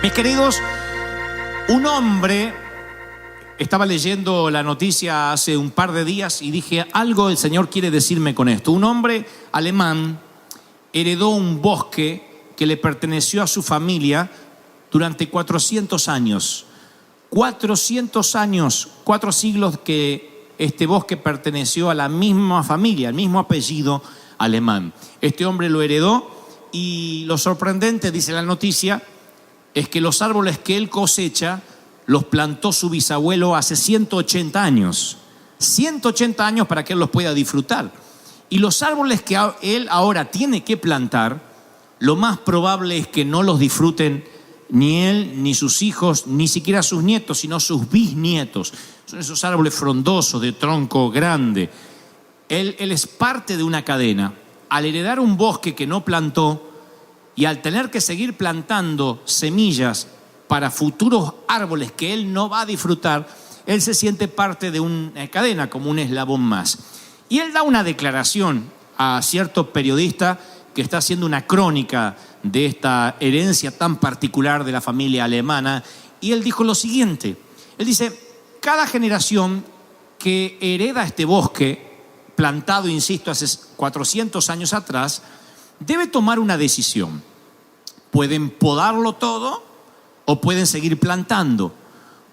Mis queridos, un hombre, estaba leyendo la noticia hace un par de días y dije, algo el Señor quiere decirme con esto. Un hombre alemán heredó un bosque que le perteneció a su familia durante 400 años. 400 años, 4 siglos que este bosque perteneció a la misma familia, al mismo apellido alemán. Este hombre lo heredó y lo sorprendente, dice la noticia, es que los árboles que él cosecha los plantó su bisabuelo hace 180 años. 180 años para que él los pueda disfrutar. Y los árboles que él ahora tiene que plantar, lo más probable es que no los disfruten ni él, ni sus hijos, ni siquiera sus nietos, sino sus bisnietos. Son esos árboles frondosos, de tronco grande. Él es parte de una cadena. Al heredar un bosque que no plantó y al tener que seguir plantando semillas para futuros árboles que él no va a disfrutar, él se siente parte de una cadena, como un eslabón más. Y él da una declaración a cierto periodista que está haciendo una crónica de esta herencia tan particular de la familia alemana, y él dijo lo siguiente. Él dice, cada generación que hereda este bosque, plantado, insisto, hace 400 años atrás, debe tomar una decisión. Pueden podarlo todo o pueden seguir plantando.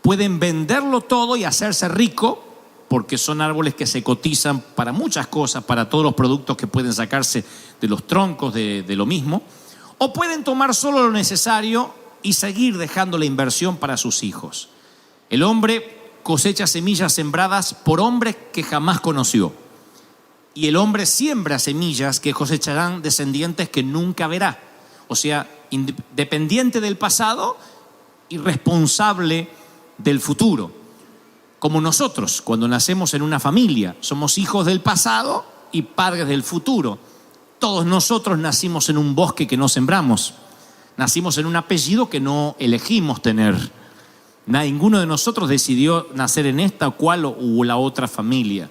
Pueden venderlo todo y hacerse rico, porque son árboles que se cotizan para muchas cosas, para todos los productos que pueden sacarse de los troncos de lo mismo. O pueden tomar solo lo necesario y seguir dejando la inversión para sus hijos. El hombre cosecha semillas sembradas por hombres que jamás conoció. Y el hombre siembra semillas que cosecharán descendientes que nunca verá. O sea, independiente del pasado y responsable del futuro. Como nosotros, cuando nacemos en una familia, somos hijos del pasado y padres del futuro. Todos nosotros nacimos en un bosque que no sembramos. Nacimos en un apellido que no elegimos tener. Ninguno de nosotros decidió nacer en esta o cual o la otra familia.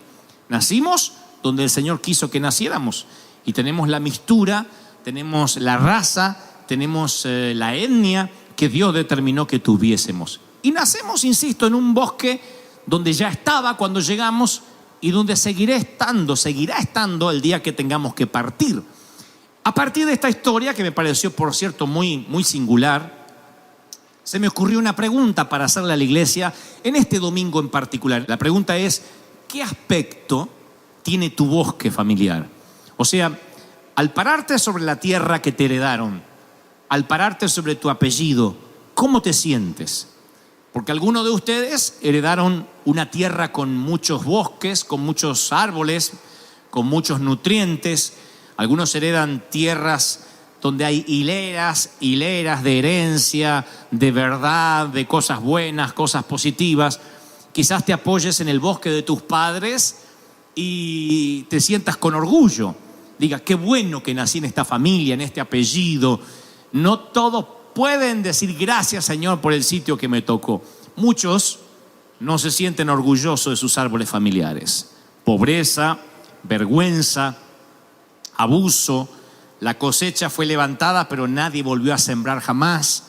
Nacimos donde el Señor quiso que naciéramos. Y tenemos la mixtura, tenemos la raza, tenemos la etnia que Dios determinó que tuviésemos. Y nacemos, insisto, en un bosque donde ya estaba cuando llegamos y donde seguirá estando el día que tengamos que partir. A partir de esta historia, que me pareció, por cierto, muy singular, se me ocurrió una pregunta para hacerle a la iglesia en este domingo en particular. La pregunta es, ¿qué aspecto tiene tu bosque familiar? O sea, al pararte sobre la tierra que te heredaron, al pararte sobre tu apellido, ¿cómo te sientes? Porque algunos de ustedes heredaron una tierra con muchos bosques, con muchos árboles, con muchos nutrientes. Algunos heredan tierras donde hay hileras de herencia, de verdad, de cosas buenas, cosas positivas. Quizás te apoyes en el bosque de tus padres y te sientas con orgullo. Diga, qué bueno que nací en esta familia, en este apellido. No todos pueden decir gracias, Señor, por el sitio que me tocó. Muchos no se sienten orgullosos de sus árboles familiares. Pobreza, vergüenza, abuso. La cosecha fue levantada, pero nadie volvió a sembrar jamás.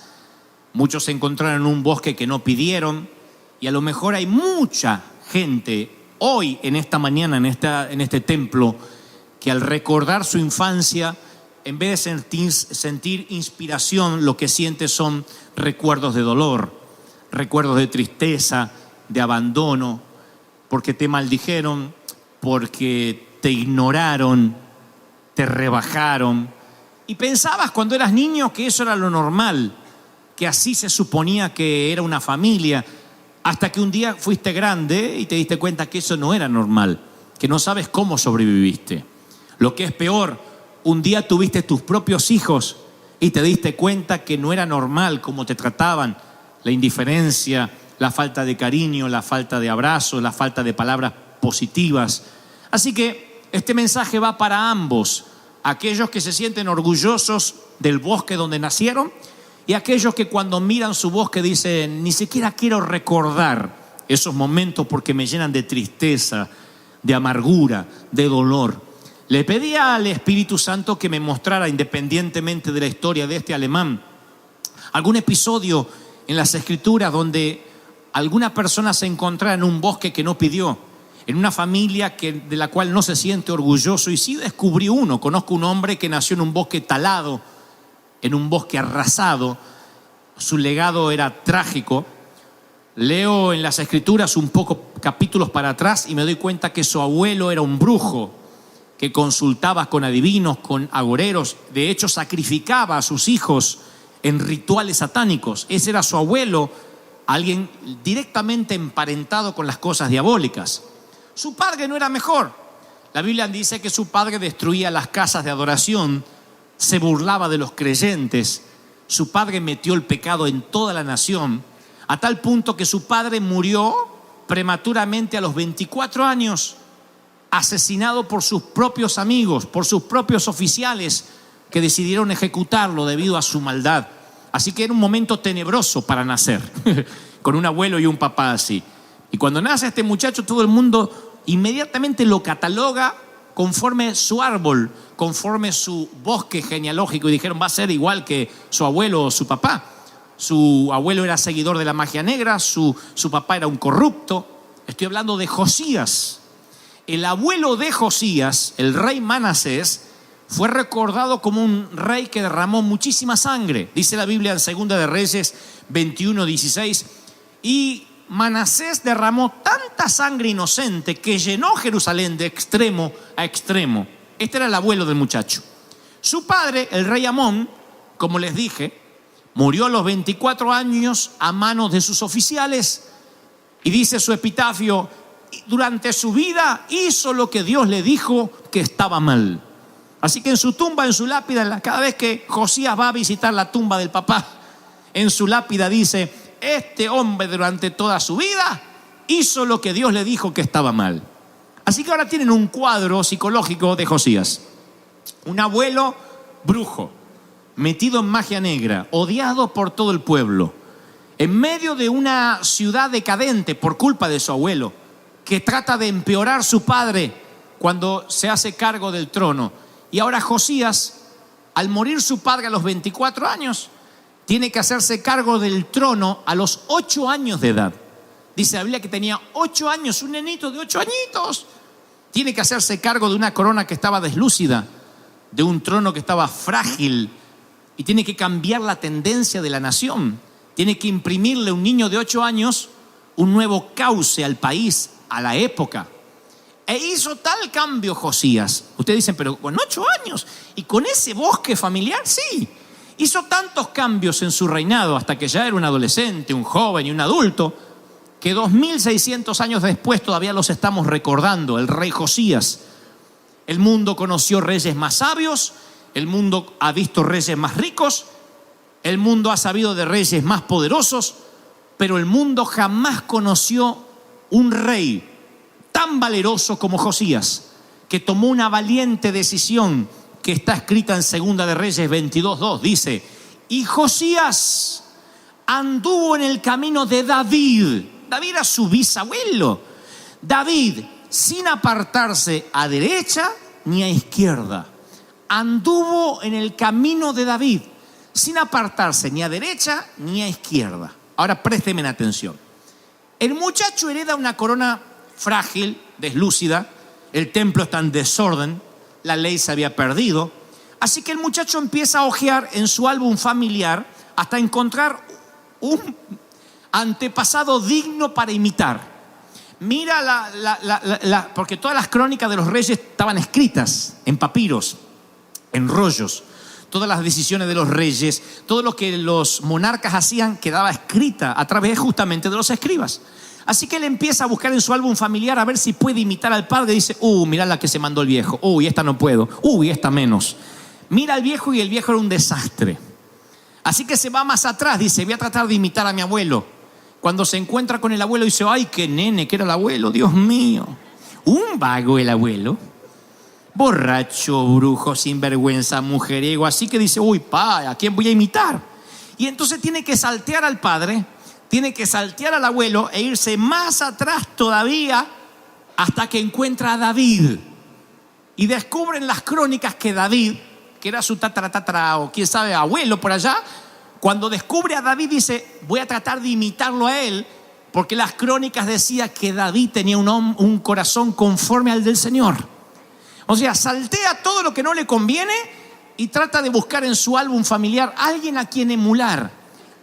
Muchos se encontraron en un bosque que no pidieron. Y a lo mejor hay mucha gente hoy, en esta mañana, en este templo, que al recordar su infancia, en vez de sentir inspiración, lo que siente son recuerdos de dolor, recuerdos de tristeza, de abandono, porque te maldijeron, porque te ignoraron, te rebajaron. Y pensabas cuando eras niño que eso era lo normal, que así se suponía que era una familia, hasta que un día fuiste grande y te diste cuenta que eso no era normal, que no sabes cómo sobreviviste. Lo que es peor, un día tuviste tus propios hijos y te diste cuenta que no era normal cómo te trataban, la indiferencia, la falta de cariño, la falta de abrazo, la falta de palabras positivas. Así que este mensaje va para ambos, aquellos que se sienten orgullosos del bosque donde nacieron y aquellos que cuando miran su bosque dicen, ni siquiera quiero recordar esos momentos porque me llenan de tristeza, de amargura, de dolor. Le pedí al Espíritu Santo que me mostrara, independientemente de la historia de este alemán, algún episodio en las Escrituras donde alguna persona se encontrara en un bosque que no pidió, en una familia de la cual no se siente orgulloso, y sí descubrió uno. Conozco un hombre que nació en un bosque talado, en un bosque arrasado. Su legado era trágico. Leo en las Escrituras un poco capítulos para atrás y me doy cuenta que su abuelo era un brujo que consultaba con adivinos, con agoreros. De hecho, sacrificaba a sus hijos en rituales satánicos. Ese era su abuelo, alguien directamente emparentado con las cosas diabólicas. Su padre no era mejor. La Biblia dice que su padre destruía las casas de adoración, se burlaba de los creyentes. Su padre metió el pecado en toda la nación, a tal punto que su padre murió prematuramente a los 24 años, asesinado por sus propios amigos, por sus propios oficiales que decidieron ejecutarlo debido a su maldad. Así que era un momento tenebroso para nacer, con un abuelo y un papá así. Y cuando nace este muchacho, todo el mundo inmediatamente lo cataloga conforme su árbol, conforme su bosque genealógico, y dijeron, va a ser igual que su abuelo o su papá. Su abuelo era seguidor de la magia negra, su papá era un corrupto. Estoy hablando de Josías. El abuelo de Josías, el rey Manasés, fue recordado como un rey que derramó muchísima sangre. Dice la Biblia en 2 de Reyes 21:16, y Manasés derramó tanta sangre inocente que llenó Jerusalén de extremo a extremo. Este era el abuelo del muchacho. Su padre, el rey Amón, como les dije, murió a los 24 años a manos de sus oficiales, y dice su epitafio: durante su vida hizo lo que Dios le dijo que estaba mal. Así que en su tumba, en su lápida, cada vez que Josías va a visitar la tumba del papá, en su lápida dice: este hombre durante toda su vida hizo lo que Dios le dijo que estaba mal. Así que ahora tienen un cuadro psicológico de Josías. Un abuelo brujo, metido en magia negra, odiado por todo el pueblo, en medio de una ciudad decadente por culpa de su abuelo, que trata de empeorar su padre cuando se hace cargo del trono. Y ahora Josías, al morir su padre a los 24 años, tiene que hacerse cargo del trono a los 8 años de edad. Dice la Biblia que tenía 8 años, un nenito de 8 añitos. Tiene que hacerse cargo de una corona que estaba deslúcida, de un trono que estaba frágil, y tiene que cambiar la tendencia de la nación. Tiene que imprimirle a un niño de 8 años un nuevo cauce al país, a la época. E hizo tal cambio Josías. Ustedes dicen, pero con 8 años y con ese bosque familiar, sí. Hizo tantos cambios en su reinado hasta que ya era un adolescente, un joven y un adulto, que 2600 años después todavía los estamos recordando, el rey Josías. El mundo conoció reyes más sabios, el mundo ha visto reyes más ricos, el mundo ha sabido de reyes más poderosos, pero el mundo jamás conoció un rey tan valeroso como Josías, que tomó una valiente decisión que está escrita en 2 de Reyes 22:2. Dice: y Josías anduvo en el camino de David. David era su bisabuelo. David, sin apartarse a derecha ni a izquierda. Anduvo en el camino de David, sin apartarse ni a derecha ni a izquierda. Ahora présteme atención. El muchacho hereda una corona frágil, deslúcida. El templo está en desorden, la ley se había perdido. Así que el muchacho empieza a hojear en su álbum familiar hasta encontrar un antepasado digno para imitar. Mira porque todas las crónicas de los reyes estaban escritas en papiros, en rollos. Todas las decisiones de los reyes, todo lo que los monarcas hacían quedaba escrita a través justamente de los escribas. Así que él empieza a buscar en su álbum familiar a ver si puede imitar al padre. Dice: mirá la que se mandó el viejo. Esta no puedo. Esta menos. Mira al viejo, y el viejo era un desastre. Así que se va más atrás. Dice: voy a tratar de imitar a mi abuelo. Cuando se encuentra con el abuelo dice: ay, qué nene que era el abuelo, Dios mío. Un vago el abuelo. Borracho, brujo, sinvergüenza, mujeriego. Así que dice: ¿a quién voy a imitar? Y entonces tiene que saltear al padre, tiene que saltear al abuelo e irse más atrás todavía hasta que encuentra a David. Y descubren las crónicas que David, que era su tatara o quién sabe, abuelo por allá, Cuando descubre a David dice, voy a tratar de imitarlo a él, porque las crónicas decían que David tenía un corazón conforme al del Señor. O sea, saltea todo lo que no le conviene y trata de buscar en su álbum familiar alguien a quien emular,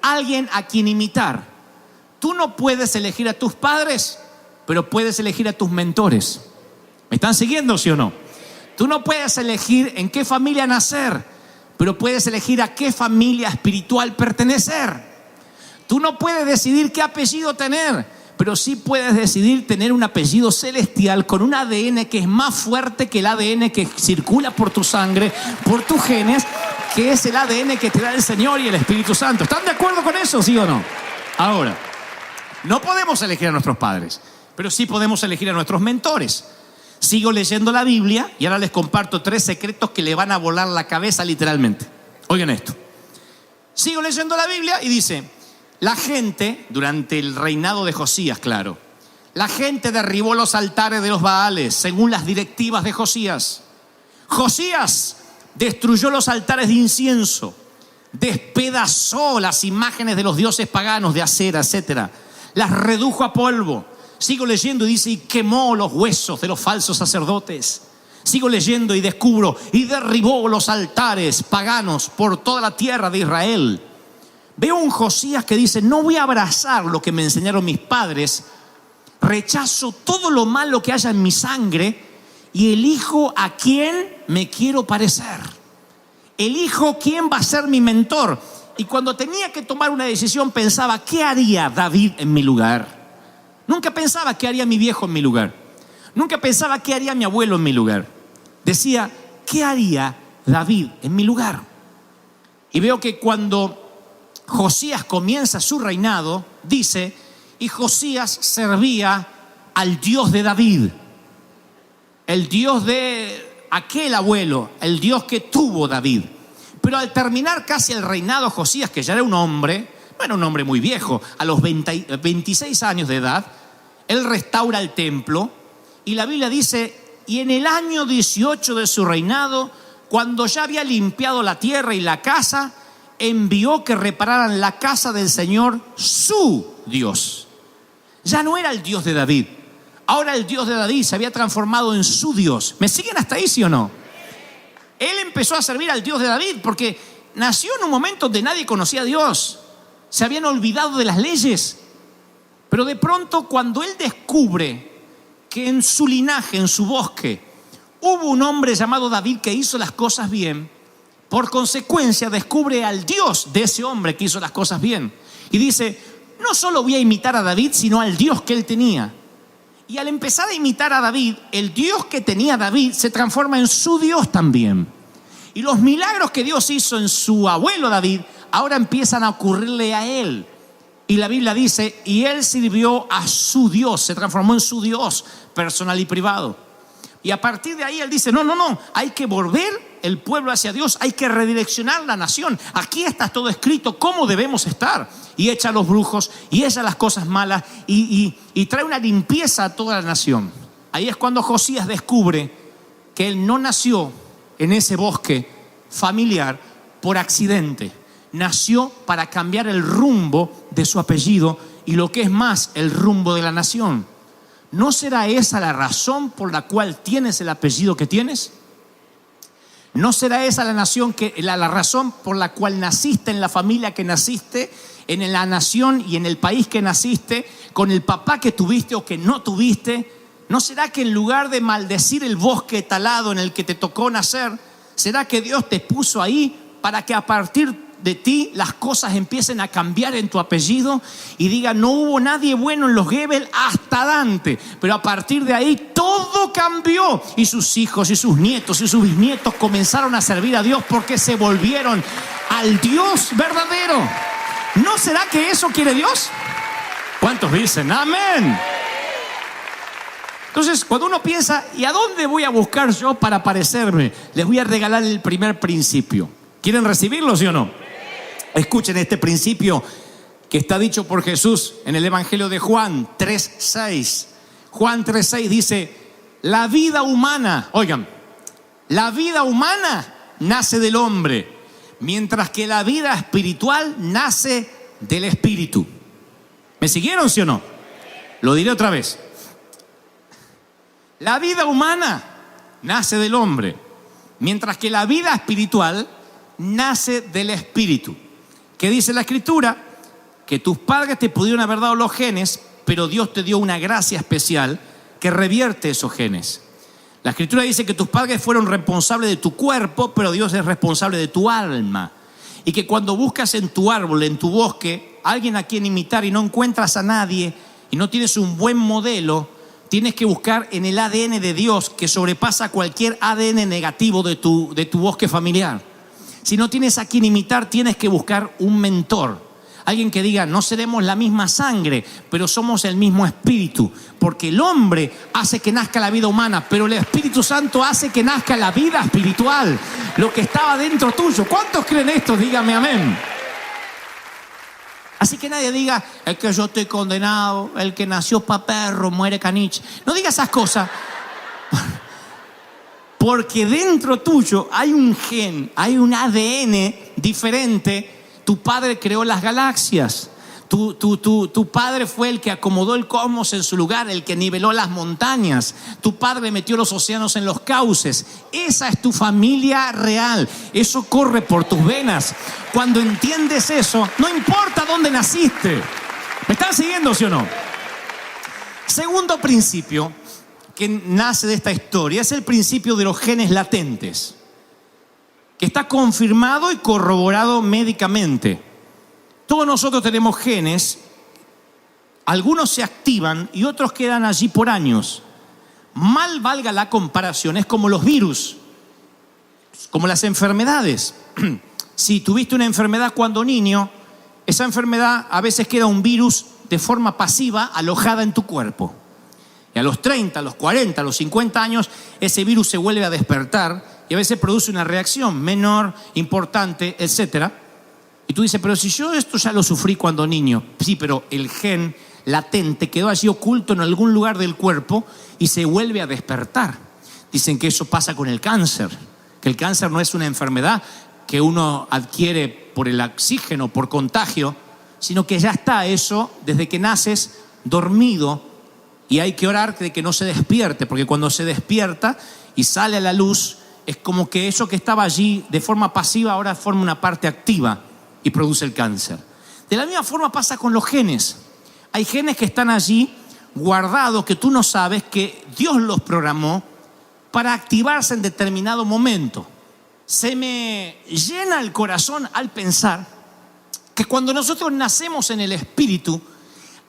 alguien a quien imitar. Tú no puedes elegir a tus padres, pero puedes elegir a tus mentores. ¿Me están siguiendo, sí o no? Tú no puedes elegir en qué familia nacer, pero puedes elegir a qué familia espiritual pertenecer. Tú no puedes decidir qué apellido tener, pero sí puedes decidir tener un apellido celestial con un ADN que es más fuerte que el ADN que circula por tu sangre, por tus genes, que es el ADN que te da el Señor y el Espíritu Santo. ¿Están de acuerdo con eso, sí o no? Ahora, no podemos elegir a nuestros padres, pero sí podemos elegir a nuestros mentores. Sigo leyendo la Biblia y ahora les comparto 3 secretos que le van a volar la cabeza literalmente. Oigan esto. Sigo leyendo la Biblia y dice, la gente, durante el reinado de Josías, claro, la gente derribó los altares de los Baales según las directivas de Josías. Josías destruyó los altares de incienso, despedazó las imágenes de los dioses paganos de Acera, etc. Las redujo a polvo. Sigo leyendo y dice, y quemó los huesos de los falsos sacerdotes. Sigo leyendo y descubro, y derribó los altares paganos por toda la tierra de Israel. Veo un Josías que dice, no voy a abrazar lo que me enseñaron mis padres, rechazo todo lo malo que haya en mi sangre y elijo a quién me quiero parecer. Elijo quién va a ser mi mentor. Y cuando tenía que tomar una decisión pensaba, ¿qué haría David en mi lugar? Nunca pensaba qué haría mi viejo en mi lugar. Nunca pensaba qué haría mi abuelo en mi lugar. Decía, ¿qué haría David en mi lugar? Y veo que cuando Josías comienza su reinado, dice, y Josías servía al Dios de David, el Dios de aquel abuelo, el Dios que tuvo David. Pero al terminar casi el reinado Josías, que ya era un hombre, no era un hombre muy viejo, a los 26 años de edad, él restaura el templo y la Biblia dice, y en el año 18 de su reinado, cuando ya había limpiado la tierra y la casa, envió que repararan la casa del Señor, su Dios. Ya no era el Dios de David. Ahora el Dios de David se había transformado en su Dios. ¿Me siguen hasta ahí, sí o no? Él empezó a servir al Dios de David porque nació en un momento donde nadie conocía a Dios. Se habían olvidado de las leyes. Pero de pronto, cuando él descubre que en su linaje, en su bosque, hubo un hombre llamado David que hizo las cosas bien, por consecuencia descubre al Dios de ese hombre que hizo las cosas bien. Y dice, no solo voy a imitar a David, sino al Dios que él tenía. Y al empezar a imitar a David, el Dios que tenía David se transforma en su Dios también. Y los milagros que Dios hizo en su abuelo David, ahora empiezan a ocurrirle a él. Y la Biblia dice, y él sirvió a su Dios, se transformó en su Dios personal y privado. Y a partir de ahí él dice, no, hay que volver el pueblo hacia Dios, hay que redireccionar la nación. Aquí está todo escrito, cómo debemos estar. Y echa a los brujos, y echa las cosas malas, y trae una limpieza a toda la nación. Ahí es cuando Josías descubre que él no nació en ese bosque familiar por accidente. Nació para cambiar el rumbo de su apellido y lo que es más, el rumbo de la nación. ¿No será esa la razón por la cual tienes el apellido que tienes? ¿No será esa la razón por la cual naciste en la familia que naciste, en la nación y en el país que naciste, con el papá que tuviste o que no tuviste? ¿No será que en lugar de maldecir el bosque talado en el que te tocó nacer, será que Dios te puso ahí para que a partir de ti las cosas empiecen a cambiar en tu apellido y digan, no hubo nadie bueno en los Gebel hasta Dante, pero a partir de ahí todo cambió y sus hijos y sus nietos y sus bisnietos comenzaron a servir a Dios porque se volvieron al Dios verdadero? ¿No será que eso quiere Dios? ¿Cuántos dicen amén? Entonces, cuando uno piensa, ¿y a dónde voy a buscar yo para parecerme? Les voy a regalar el primer principio. ¿Quieren recibirlo, sí o no? Escuchen este principio que está dicho por Jesús en el Evangelio de Juan 3:6. Juan 3:6 dice, la vida humana, oigan, la vida humana nace del hombre, mientras que la vida espiritual nace del Espíritu. ¿Me siguieron, sí o no? Lo diré otra vez. La vida humana nace del hombre, mientras que la vida espiritual nace del Espíritu. ¿Qué dice la Escritura? Que tus padres te pudieron haber dado los genes, pero Dios te dio una gracia especial que revierte esos genes. La Escritura dice que tus padres fueron responsables de tu cuerpo, pero Dios es responsable de tu alma. Y que cuando buscas en tu árbol, en tu bosque, alguien a quien imitar y no encuentras a nadie y no tienes un buen modelo, tienes que buscar en el ADN de Dios, que sobrepasa cualquier ADN negativo de tu bosque familiar. Si no tienes a quien imitar, tienes que buscar un mentor. Alguien que diga, no seremos la misma sangre, pero somos el mismo espíritu. Porque el hombre hace que nazca la vida humana, pero el Espíritu Santo hace que nazca la vida espiritual. Lo que estaba dentro tuyo. ¿Cuántos creen esto? Dígame amén. Así que nadie diga, es que yo estoy condenado, el que nació pa' perro muere caniche. No diga esas cosas. Porque dentro tuyo hay un gen, hay un ADN diferente. Tu padre creó las galaxias. Tu padre fue el que acomodó el cosmos en su lugar, el que niveló las montañas. Tu padre metió los océanos en los cauces. Esa es tu familia real. Eso corre por tus venas. Cuando entiendes eso, no importa dónde naciste. ¿Me están siguiendo, sí o no? Segundo principio que nace de esta historia es el principio de los genes latentes, que está confirmado y corroborado médicamente. Todos nosotros tenemos genes, algunos se activan y otros quedan allí por años. Mal valga la comparación, es como los virus, como las enfermedades. Si tuviste una enfermedad cuando niño, esa enfermedad a veces queda un virus de forma pasiva alojada en tu cuerpo. Y a los 30, a los 40, a los 50 años, ese virus se vuelve a despertar y a veces produce una reacción menor, importante, etc. Y tú dices, pero si yo esto ya lo sufrí cuando niño. Sí, pero el gen latente quedó allí oculto en algún lugar del cuerpo y se vuelve a despertar. Dicen que eso pasa con el cáncer, que el cáncer no es una enfermedad que uno adquiere por el oxígeno, por contagio, sino que ya está eso desde que naces dormido. Y hay que orar de que no se despierte, porque cuando se despierta y sale a la luz, es como que eso que estaba allí de forma pasiva ahora forma una parte activa y produce el cáncer. De la misma forma pasa con los genes. Hay genes que están allí guardados, que tú no sabes, que Dios los programó para activarse en determinado momento. Se me llena el corazón al pensar que cuando nosotros nacemos en el Espíritu,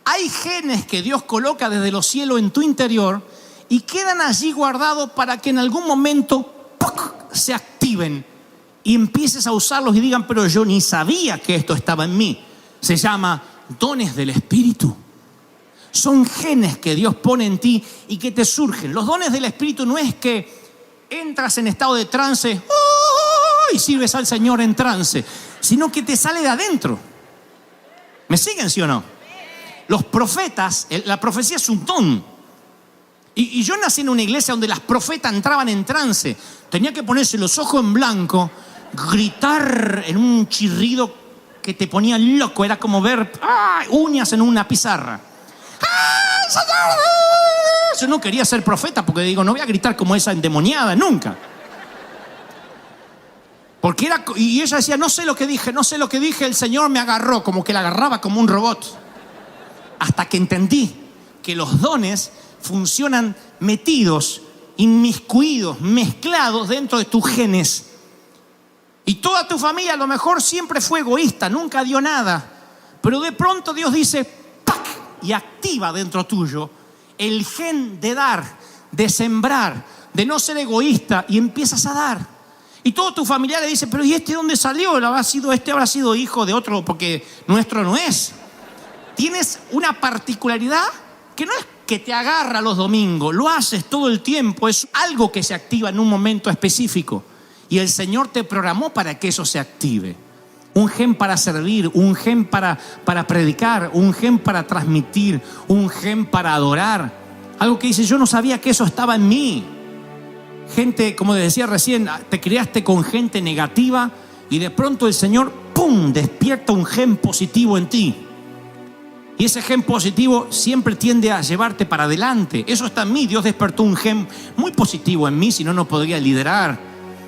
hay genes que Dios coloca desde los cielos en tu interior y quedan allí guardados para que en algún momento ¡puc!, se activen y empieces a usarlos y digan, pero yo ni sabía que esto estaba en mí. Se llama dones del Espíritu. Son genes que Dios pone en ti y que te surgen. Los dones del Espíritu no es que entras en estado de trance y sirves al Señor en trance, sino que te sale de adentro. ¿Me siguen, sí o no? Los profetas, la profecía es un don. Y yo nací en una iglesia donde las profetas entraban en trance. Tenía que ponerse los ojos en blanco, gritar en un chirrido que te ponía loco. Era como ver uñas en una pizarra. ¡Ay, Señor! Yo no quería ser profeta porque digo, no voy a gritar como esa endemoniada nunca. Porque y ella decía, no sé lo que dije, el Señor me agarró, como que la agarraba como un robot. Hasta que entendí que los dones funcionan metidos, inmiscuidos, mezclados dentro de tus genes. Y toda tu familia a lo mejor siempre fue egoísta, nunca dio nada. Pero de pronto Dios dice, ¡pac!, y activa dentro tuyo el gen de dar, de sembrar, de no ser egoísta, y empiezas a dar. Y todos tus familiares dicen, pero ¿y este dónde salió? Este habrá sido hijo de otro, porque nuestro no es. Tienes una particularidad que no es que te agarra los domingos, lo haces todo el tiempo, es algo que se activa en un momento específico. Y el Señor te programó para que eso se active. Un gen para servir, un gen para predicar, un gen para transmitir, un gen para adorar. Algo que dice, yo no sabía que eso estaba en mí. Gente, como decía recién, te criaste con gente negativa y de pronto el Señor, ¡pum!, despierta un gen positivo en ti. Y ese gen positivo siempre tiende a llevarte para adelante. Eso está en mí. Dios despertó un gen muy positivo en mí, si no, no podría liderar,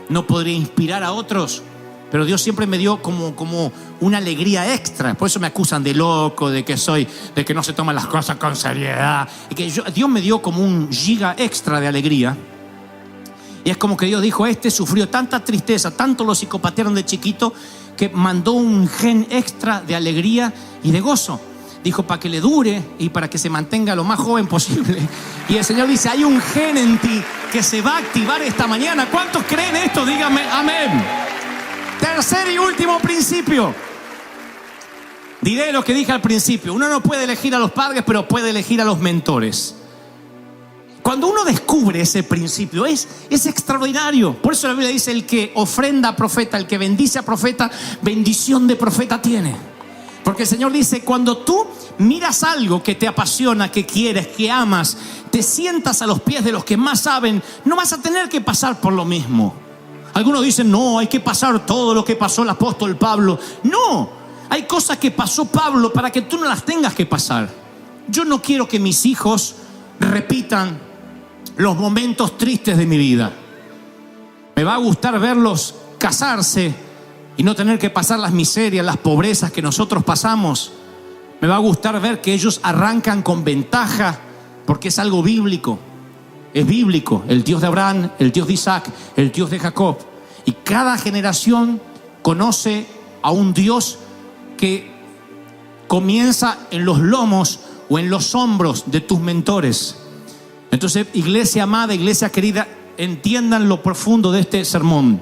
no podría inspirar a otros. Pero Dios siempre me dio como una alegría extra. Por eso me acusan de loco, de que no se toman las cosas con seriedad. Y que Dios me dio como un giga extra de alegría. Y es como que Dios dijo, sufrió tanta tristeza, tanto lo psicopatearon de chiquito, que mandó un gen extra de alegría y de gozo. Dijo, para que le dure y para que se mantenga lo más joven posible. Y el Señor dice, hay un gen en ti que se va a activar esta mañana. ¿Cuántos creen esto? Díganme amén. Tercer y último principio. Diré lo que dije al principio. Uno no puede elegir a los padres, pero puede elegir a los mentores. Cuando uno descubre ese principio, es extraordinario. Por eso la Biblia dice, el que ofrenda a profeta, el que bendice a profeta, bendición de profeta tiene. Porque el Señor dice, cuando tú miras algo que te apasiona, que quieres, que amas, te sientas a los pies de los que más saben, no vas a tener que pasar por lo mismo. Algunos dicen, no, hay que pasar todo lo que pasó el apóstol Pablo. No, hay cosas que pasó Pablo para que tú no las tengas que pasar. Yo no quiero que mis hijos repitan los momentos tristes de mi vida. Me va a gustar verlos casarse y no tener que pasar las miserias, las pobrezas que nosotros pasamos. Me va a gustar ver que ellos arrancan con ventaja, porque es algo bíblico. Es bíblico, el Dios de Abraham, el Dios de Isaac, el Dios de Jacob. Y cada generación conoce a un Dios que comienza en los lomos o en los hombros de tus mentores. Entonces, iglesia amada, iglesia querida, entiendan lo profundo de este sermón.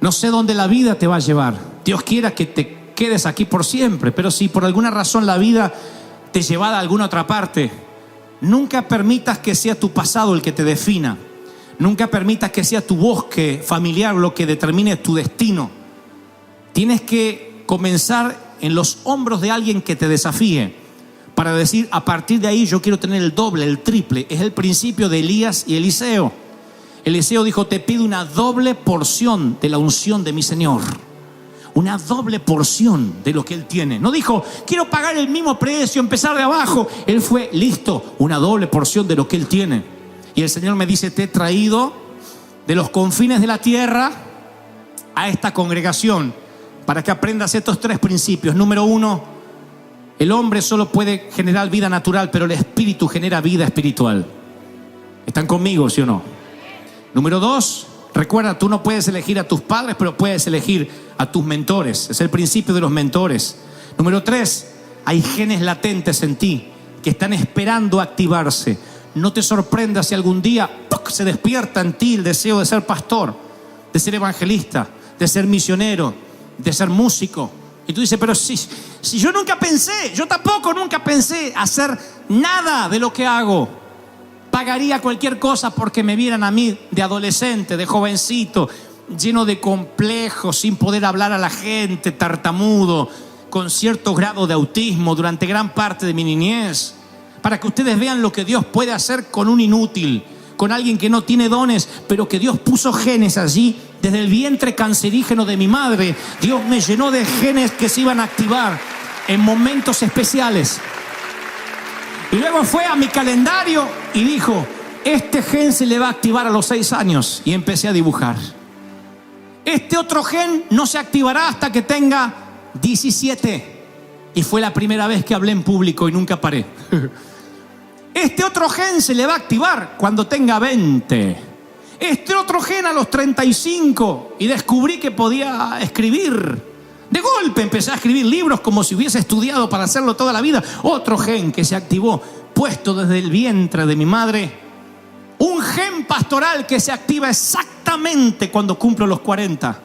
No sé dónde la vida te va a llevar. Dios quiera que te quedes aquí por siempre, pero si por alguna razón la vida te lleva a alguna otra parte, nunca permitas que sea tu pasado el que te defina. Nunca permitas que sea tu bosque familiar lo que determine tu destino. Tienes que comenzar en los hombros de alguien que te desafíe, para decir, a partir de ahí yo quiero tener el doble, el triple. Es el principio de Elías y Eliseo. Eliseo dijo, te pido una doble porción de la unción de mi Señor. Una doble porción de lo que Él tiene. No dijo, quiero pagar el mismo precio, empezar de abajo. Él fue, listo, una doble porción de lo que Él tiene. Y el Señor me dice, te he traído de los confines de la tierra a esta congregación para que aprendas estos tres principios. Número 1, el hombre solo puede generar vida natural, pero el espíritu genera vida espiritual. ¿Están conmigo, sí o no? Número 2, recuerda, tú no puedes elegir a tus padres, pero puedes elegir a tus mentores. Es el principio de los mentores. Número 3, hay genes latentes en ti que están esperando activarse. No te sorprendas si algún día se despierta en ti el deseo de ser pastor, de ser evangelista, de ser misionero, de ser músico. Y tú dices, pero si yo nunca pensé, yo tampoco nunca pensé hacer nada de lo que hago. Pagaría cualquier cosa porque me vieran a mí de adolescente, de jovencito, lleno de complejos, sin poder hablar a la gente, tartamudo, con cierto grado de autismo durante gran parte de mi niñez, para que ustedes vean lo que Dios puede hacer con un inútil, con alguien que no tiene dones, pero que Dios puso genes allí. Desde el vientre cancerígeno de mi madre, Dios me llenó de genes que se iban a activar en momentos especiales. Y luego fue a mi calendario y dijo, este gen se le va a activar a los 6 años. Y empecé a dibujar. Este otro gen no se activará hasta que tenga 17. Y fue la primera vez que hablé en público y nunca paré. Este otro gen se le va a activar cuando tenga 20. Este otro gen a los 35. Y descubrí que podía escribir. De golpe empecé a escribir libros como si hubiese estudiado para hacerlo toda la vida. Otro gen que se activó, puesto desde el vientre de mi madre. Un gen pastoral que se activa exactamente cuando cumplo los 40.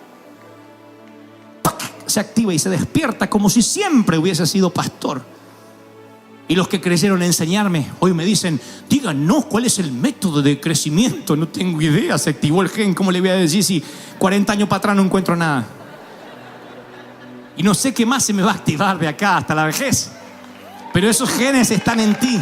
Se activa y se despierta como si siempre hubiese sido pastor. Y los que creyeron enseñarme hoy me dicen, díganos cuál es el método de crecimiento. No tengo idea, se activó el gen. ¿Cómo le voy a decir si 40 años para atrás no encuentro nada? Y no sé qué más se me va a activar de acá hasta la vejez. Pero esos genes están en ti.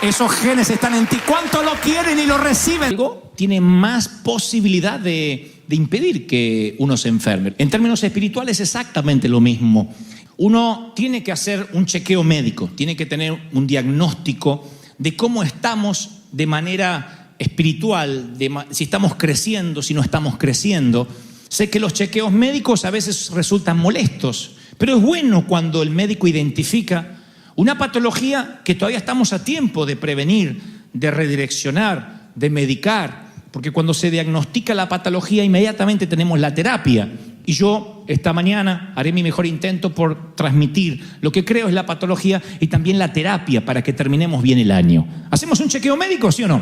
Esos genes están en ti. ¿Cuántos lo quieren y lo reciben? Algo tiene más posibilidad de impedir que uno se enferme. En términos espirituales es exactamente lo mismo. Uno tiene que hacer un chequeo médico, tiene que tener un diagnóstico de cómo estamos de manera espiritual, si estamos creciendo, si no estamos creciendo. Sé que los chequeos médicos a veces resultan molestos, pero es bueno cuando el médico identifica una patología que todavía estamos a tiempo de prevenir, de redireccionar, de medicar, porque cuando se diagnostica la patología inmediatamente tenemos la terapia. Y yo esta mañana haré mi mejor intento por transmitir lo que creo es la patología y también la terapia para que terminemos bien el año. ¿Hacemos un chequeo médico, sí o no?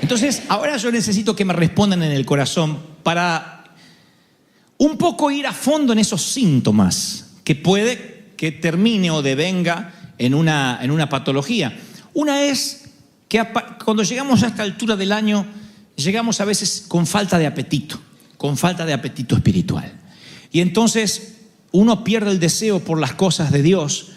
Entonces, ahora yo necesito que me respondan en el corazón para un poco ir a fondo en esos síntomas que puede que termine o devenga en una patología. Una es que cuando llegamos a esta altura del año, llegamos a veces con falta de apetito espiritual. Y entonces uno pierde el deseo por las cosas de Dios,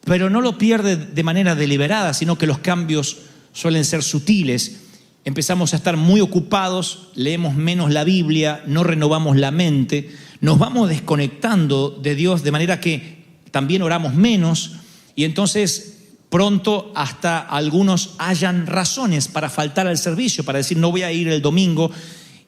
pero no lo pierde de manera deliberada, sino que los cambios suelen ser sutiles. Empezamos a estar muy ocupados, leemos menos la Biblia, no renovamos la mente, nos vamos desconectando de Dios de manera que también oramos menos y entonces pronto hasta algunos hayan razones para faltar al servicio, para decir no voy a ir el domingo.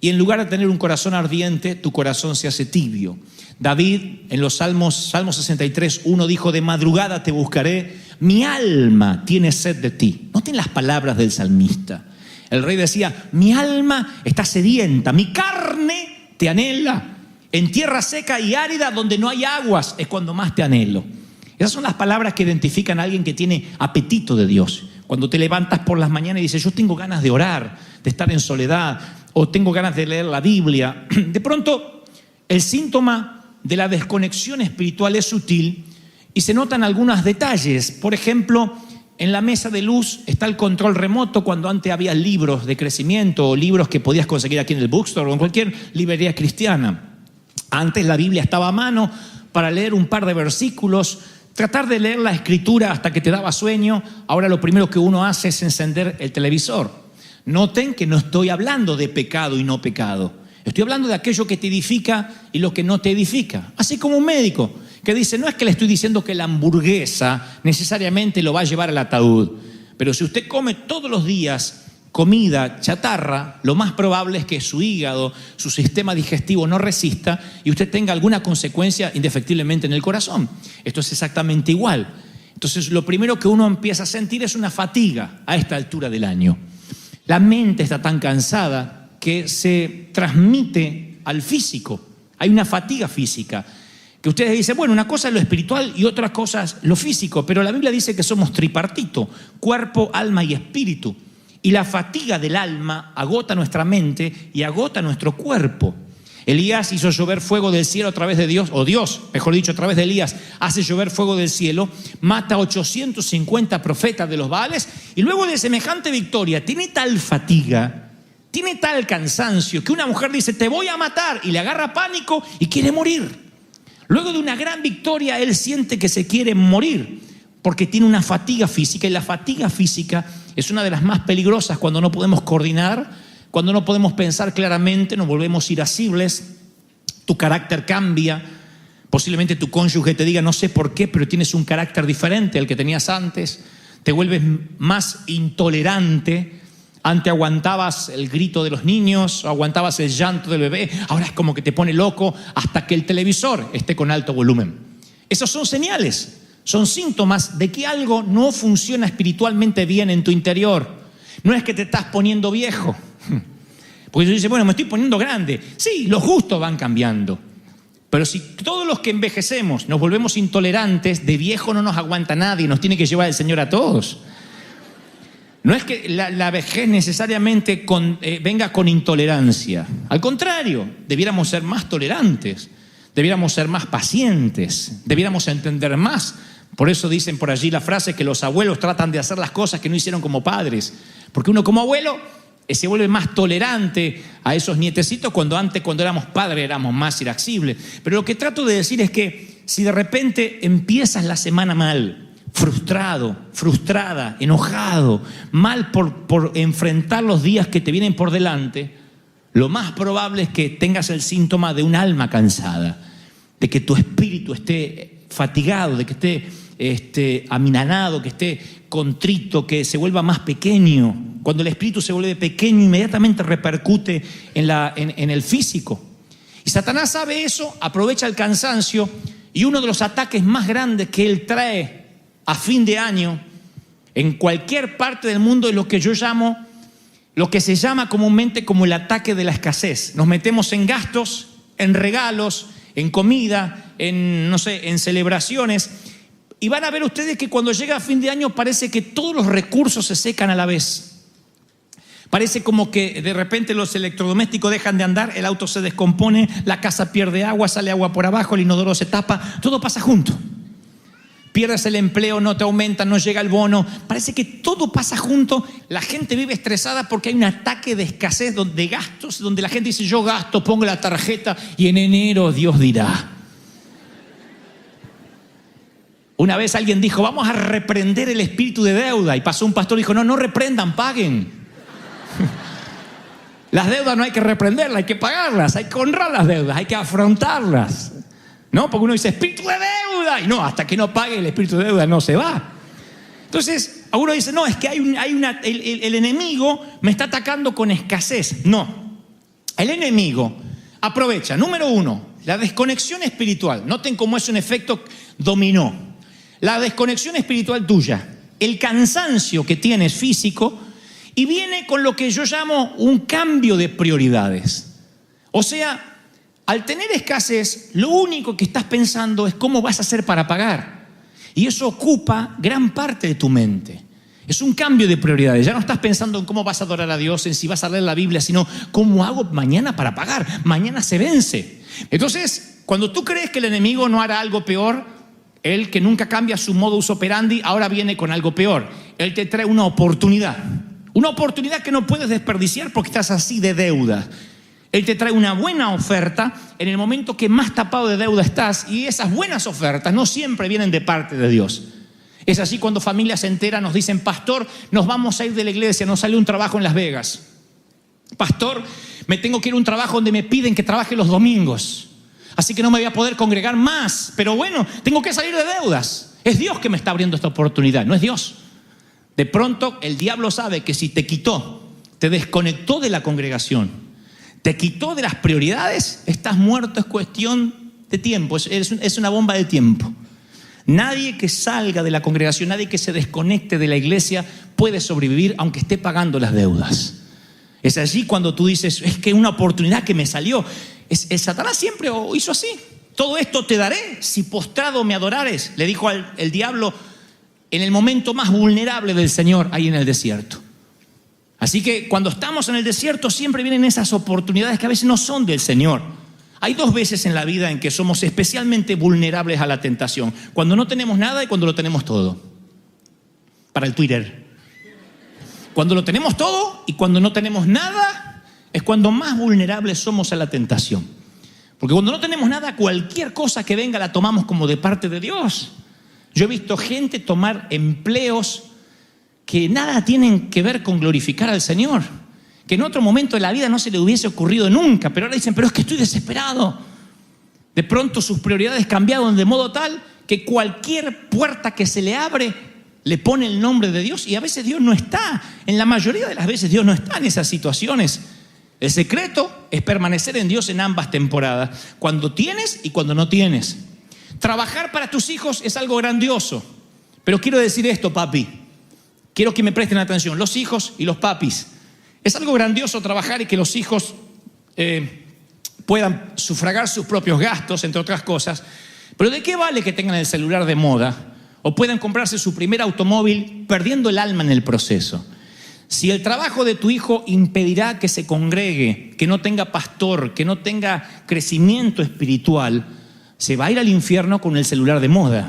Y en lugar de tener un corazón ardiente, tu corazón se hace tibio. David en los Salmo 63, 1 dijo, de madrugada te buscaré, mi alma tiene sed de ti. Noten las palabras del salmista. El rey decía, mi alma está sedienta, mi carne te anhela. En tierra seca y árida donde no hay aguas es cuando más te anhelo. Esas son las palabras que identifican a alguien que tiene apetito de Dios. Cuando te levantas por las mañanas y dices, yo tengo ganas de orar, de estar en soledad, o tengo ganas de leer la Biblia. De pronto, el síntoma de la desconexión espiritual es sutil y se notan algunos detalles. Por ejemplo, en la mesa de luz está el control remoto cuando antes había libros de crecimiento o libros que podías conseguir aquí en el bookstore o en cualquier librería cristiana. Antes la Biblia estaba a mano para leer un par de versículos, tratar de leer la escritura hasta que te daba sueño. Ahora lo primero que uno hace es encender el televisor. Noten que no estoy hablando de pecado y no pecado. Estoy hablando de aquello que te edifica y lo que no te edifica. Así como un médico que dice, no es que le estoy diciendo que la hamburguesa necesariamente lo va a llevar al ataúd, pero si usted come todos los días comida chatarra, lo más probable es que su hígado, su sistema digestivo no resista y usted tenga alguna consecuencia indefectiblemente en el corazón. Esto es exactamente igual. Entonces, lo primero que uno empieza a sentir es una fatiga a esta altura del año. La mente está tan cansada que se transmite al físico. Hay una fatiga física. Que ustedes dicen, bueno, una cosa es lo espiritual y otra cosa es lo físico. Pero la Biblia dice que somos tripartito, cuerpo, alma y espíritu. Y la fatiga del alma agota nuestra mente y agota nuestro cuerpo. Elías hizo llover fuego del cielo a través de Dios, o Dios, mejor dicho, a través de Elías, hace llover fuego del cielo, mata a 850 profetas de los Baales, y luego de semejante victoria, tiene tal fatiga, tiene tal cansancio, que una mujer dice, te voy a matar, y le agarra pánico y quiere morir. Luego de una gran victoria, él siente que se quiere morir, porque tiene una fatiga física, y la fatiga física es una de las más peligrosas cuando no podemos coordinar. Cuando no podemos pensar claramente, nos volvemos irascibles, tu carácter cambia, posiblemente tu cónyuge te diga, no sé por qué, pero tienes un carácter diferente al que tenías antes, te vuelves más intolerante, antes aguantabas el grito de los niños, aguantabas el llanto del bebé, ahora es como que te pone loco hasta que el televisor esté con alto volumen. Esos son señales, son síntomas de que algo no funciona espiritualmente bien en tu interior. No es que te estás poniendo viejo. Porque tú dices, bueno, me estoy poniendo grande. Sí, los gustos van cambiando. Pero si todos los que envejecemos nos volvemos intolerantes, de viejo no nos aguanta nadie, nos tiene que llevar el Señor a todos. No es que la vejez necesariamente venga con intolerancia. Al contrario, debiéramos ser más tolerantes, debiéramos ser más pacientes, debiéramos entender más. Por eso dicen por allí la frase que los abuelos tratan de hacer las cosas que no hicieron como padres. Porque uno como abuelo se vuelve más tolerante a esos nietecitos cuando éramos padres éramos más irascibles. Pero lo que trato de decir es que si de repente empiezas la semana mal, frustrado, frustrada, enojado, mal por enfrentar los días que te vienen por delante, lo más probable es que tengas el síntoma de un alma cansada, de que tu espíritu esté fatigado, de que esté aminanado, que esté contrito, que se vuelva más pequeño. Cuando el espíritu se vuelve pequeño, inmediatamente repercute en el físico. Y Satanás sabe eso, aprovecha el cansancio, y uno de los ataques más grandes que él trae a fin de año en cualquier parte del mundo es lo que se llama comúnmente como el ataque de la escasez. Nos metemos en gastos, en regalos, en comida, en celebraciones. Y van a ver ustedes que cuando llega a fin de año parece que todos los recursos se secan a la vez. Parece como que de repente los electrodomésticos dejan de andar, el auto se descompone, la casa pierde agua, sale agua por abajo, el inodoro se tapa, todo pasa junto. Pierdes el empleo, no te aumenta, no llega el bono. Parece que todo pasa junto. La gente vive estresada porque hay un ataque de escasez, de gastos, donde la gente dice: yo gasto, pongo la tarjeta y en enero Dios dirá. Una vez alguien dijo: vamos a reprender el espíritu de deuda. Y pasó un pastor y dijo: no reprendan, paguen. Las deudas no hay que reprenderlas, hay que pagarlas, hay que honrar las deudas, hay que afrontarlas. ¿No? Porque uno dice espíritu de deuda, y no, hasta que no pague el espíritu de deuda no se va. Entonces, a uno dice: no, es que el enemigo me está atacando con escasez. No, el enemigo aprovecha, número uno, la desconexión espiritual. Noten cómo es un efecto dominó. La desconexión espiritual tuya, el cansancio que tienes físico, y viene con lo que yo llamo un cambio de prioridades. O sea, al tener escasez, lo único que estás pensando es cómo vas a hacer para pagar. Y eso ocupa gran parte de tu mente. Es un cambio de prioridades. Ya no estás pensando en cómo vas a adorar a Dios, en si vas a leer la Biblia, sino cómo hago mañana para pagar. Mañana se vence. Entonces, cuando tú crees que el enemigo no hará algo peor, él, que nunca cambia su modus operandi, ahora viene con algo peor. Él te trae una oportunidad. Una oportunidad que no puedes desperdiciar porque estás así de deuda. Él te trae una buena oferta en el momento que más tapado de deuda estás, y esas buenas ofertas no siempre vienen de parte de Dios. Es así cuando familias enteras nos dicen: pastor, nos vamos a ir de la iglesia, nos sale un trabajo en Las Vegas. Pastor, me tengo que ir a un trabajo donde me piden que trabaje los domingos, así que no me voy a poder congregar más, pero bueno, tengo que salir de deudas. Es Dios que me está abriendo esta oportunidad, no es Dios. De pronto el diablo sabe que si te quitó, te desconectó de la congregación, te quitó de las prioridades, estás muerto. Es cuestión de tiempo, es una bomba de tiempo. Nadie que salga de la congregación, nadie que se desconecte de la iglesia puede sobrevivir aunque esté pagando las deudas. Es allí cuando tú dices: es que una oportunidad que me salió. El Satanás siempre hizo así. Todo esto te daré si postrado me adorares, le dijo el diablo en el momento más vulnerable del Señor, ahí en el desierto. Así que cuando estamos en el desierto siempre vienen esas oportunidades que a veces no son del Señor. Hay dos veces en la vida en que somos especialmente vulnerables a la tentación: cuando no tenemos nada y cuando lo tenemos todo. Para el Twitter. Cuando lo tenemos todo y cuando no tenemos nada es cuando más vulnerables somos a la tentación. Porque cuando no tenemos nada, cualquier cosa que venga la tomamos como de parte de Dios. Yo he visto gente tomar empleos que nada tienen que ver con glorificar al Señor, que en otro momento de la vida no se le hubiese ocurrido nunca, pero ahora dicen: pero es que estoy desesperado. De pronto sus prioridades cambiaron de modo tal que cualquier puerta que se le abre le pone el nombre de Dios, y a veces Dios no está. En la mayoría de las veces Dios no está en esas situaciones. El secreto es permanecer en Dios en ambas temporadas, cuando tienes y cuando no tienes. Trabajar para tus hijos es algo grandioso, pero quiero decir esto, papi. Quiero que me presten atención, los hijos y los papis. Es algo grandioso trabajar y que los hijos puedan sufragar sus propios gastos, entre otras cosas. Pero ¿de qué vale que tengan el celular de moda o puedan comprarse su primer automóvil perdiendo el alma en el proceso? Si el trabajo de tu hijo impedirá que se congregue, que no tenga pastor, que no tenga crecimiento espiritual, se va a ir al infierno con el celular de moda.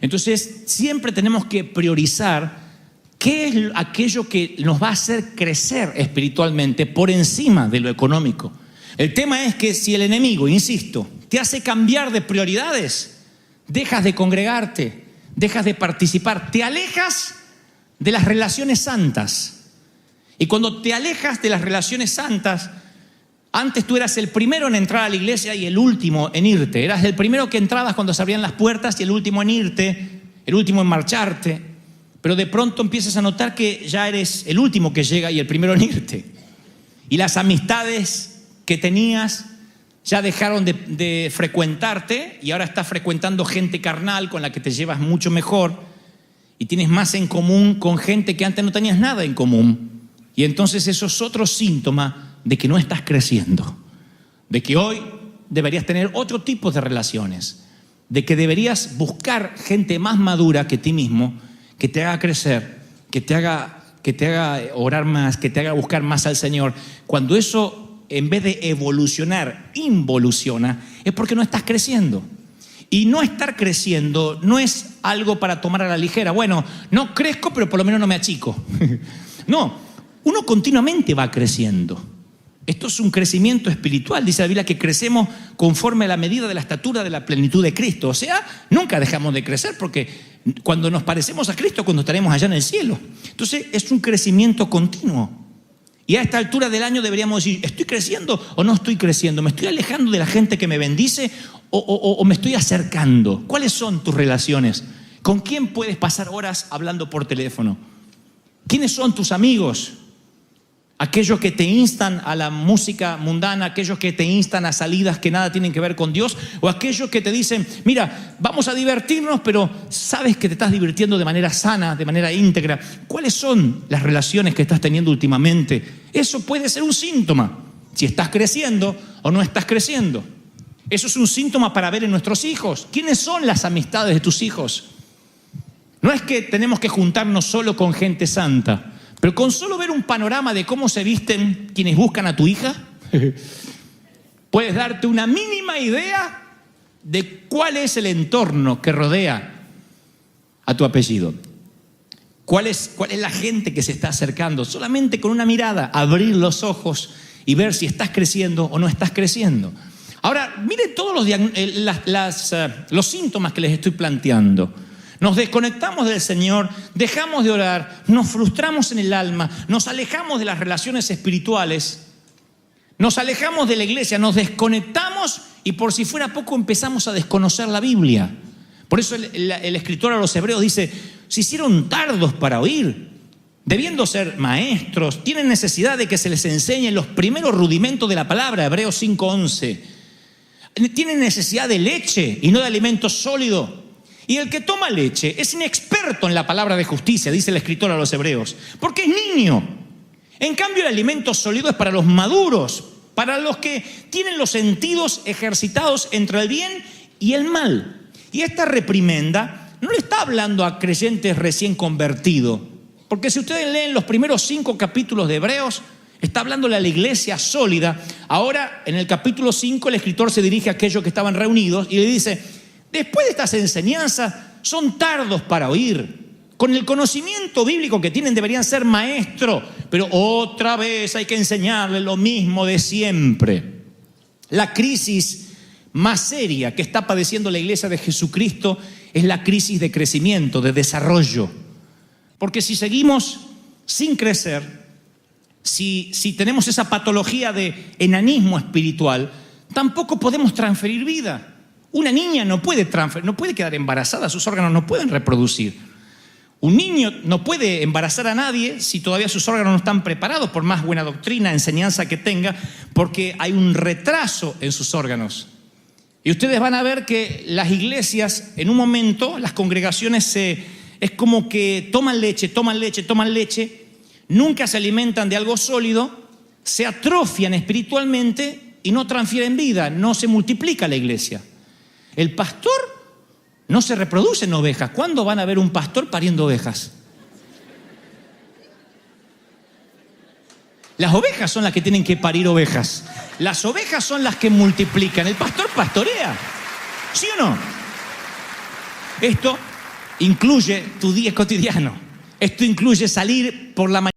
Entonces, siempre tenemos que priorizar qué es aquello que nos va a hacer crecer espiritualmente por encima de lo económico. El tema es que si el enemigo, insisto, te hace cambiar de prioridades, dejas de congregarte, dejas de participar, te alejas de las relaciones santas. Y cuando te alejas de las relaciones santas, Antes tú eras el primero en entrar a la iglesia y el último en irte. Eras el primero que entrabas cuando se abrían las puertas y el último en irte, el último en marcharte. Pero de pronto empiezas a notar que ya eres el último que llega y el primero en irte. Y las amistades que tenías ya dejaron de frecuentarte y ahora estás frecuentando gente carnal con la que te llevas mucho mejor y tienes más en común con gente que antes no tenías nada en común. Y entonces eso es otro síntoma de que no estás creciendo, de que hoy deberías tener otro tipo de relaciones, de que deberías buscar gente más madura que ti mismo, que te haga crecer, que te haga orar más, que te haga buscar más al Señor. Cuando eso, en vez de evolucionar, involuciona, es porque no estás creciendo. Y no estar creciendo no es algo para tomar a la ligera. Bueno, no crezco, pero por lo menos no me achico. No, uno continuamente va creciendo. Esto es un crecimiento espiritual. Dice la Biblia que crecemos conforme a la medida de la estatura de la plenitud de Cristo. O sea, nunca dejamos de crecer porque cuando nos parecemos a Cristo, cuando estaremos allá en el cielo. Entonces es un crecimiento continuo. Y a esta altura del año deberíamos decir, ¿estoy creciendo o no estoy creciendo? ¿Me estoy alejando de la gente que me bendice o me estoy acercando? ¿Cuáles son tus relaciones? ¿Con quién puedes pasar horas hablando por teléfono? ¿Quiénes son tus amigos? Aquellos que te instan a la música mundana, aquellos que te instan a salidas que nada tienen que ver con Dios, o aquellos que te dicen, mira, vamos a divertirnos, pero sabes que te estás divirtiendo de manera sana, de manera íntegra. ¿Cuáles son las relaciones que estás teniendo últimamente? Eso puede ser un síntoma, si estás creciendo o no estás creciendo. Eso es un síntoma para ver en nuestros hijos. ¿Quiénes son las amistades de tus hijos? No es que tenemos que juntarnos solo con gente santa, pero con solo ver un panorama de cómo se visten quienes buscan a tu hija, puedes darte una mínima idea de cuál es el entorno que rodea a tu apellido. ¿Cuál es la gente que se está acercando? Solamente con una mirada, abrir los ojos y ver si estás creciendo o no estás creciendo. Ahora, miren todos los síntomas que les estoy planteando. Nos desconectamos del Señor, dejamos de orar, nos frustramos en el alma, nos alejamos de las relaciones espirituales, nos alejamos de la iglesia, nos desconectamos y por si fuera poco empezamos a desconocer la Biblia. Por eso el escritor a los Hebreos dice, se hicieron tardos para oír, debiendo ser maestros, tienen necesidad de que se les enseñen los primeros rudimentos de la palabra, Hebreos 5:11. Tienen necesidad de leche y no de alimento sólido. Y el que toma leche es inexperto en la palabra de justicia, dice el escritor a los Hebreos, porque es niño. En cambio, el alimento sólido es para los maduros, para los que tienen los sentidos ejercitados entre el bien y el mal. Y esta reprimenda no le está hablando a creyentes recién convertidos, porque si ustedes leen los primeros 5 capítulos de Hebreos, está hablándole a la iglesia sólida. Ahora, en el capítulo 5, el escritor se dirige a aquellos que estaban reunidos y le dice, después de estas enseñanzas, son tardos para oír. Con el conocimiento bíblico que tienen deberían ser maestros, pero otra vez hay que enseñarles lo mismo de siempre. La crisis más seria que está padeciendo la iglesia de Jesucristo es la crisis de crecimiento, de desarrollo. Porque si seguimos sin crecer, si tenemos esa patología de enanismo espiritual, tampoco podemos transferir vida. Una niña no puede quedar embarazada, sus órganos no pueden reproducir. Un niño no puede embarazar a nadie si todavía sus órganos no están preparados, por más buena doctrina, enseñanza que tenga, porque hay un retraso en sus órganos. Y ustedes van a ver que las iglesias, en un momento, las congregaciones es como que toman leche, nunca se alimentan de algo sólido, se atrofian espiritualmente y no transfieren vida, no se multiplica la iglesia. El pastor no se reproduce en ovejas. ¿Cuándo van a ver un pastor pariendo ovejas? Las ovejas son las que tienen que parir ovejas. Las ovejas son las que multiplican. El pastor pastorea. ¿Sí o no? Esto incluye tu día cotidiano. Esto incluye salir por la mañana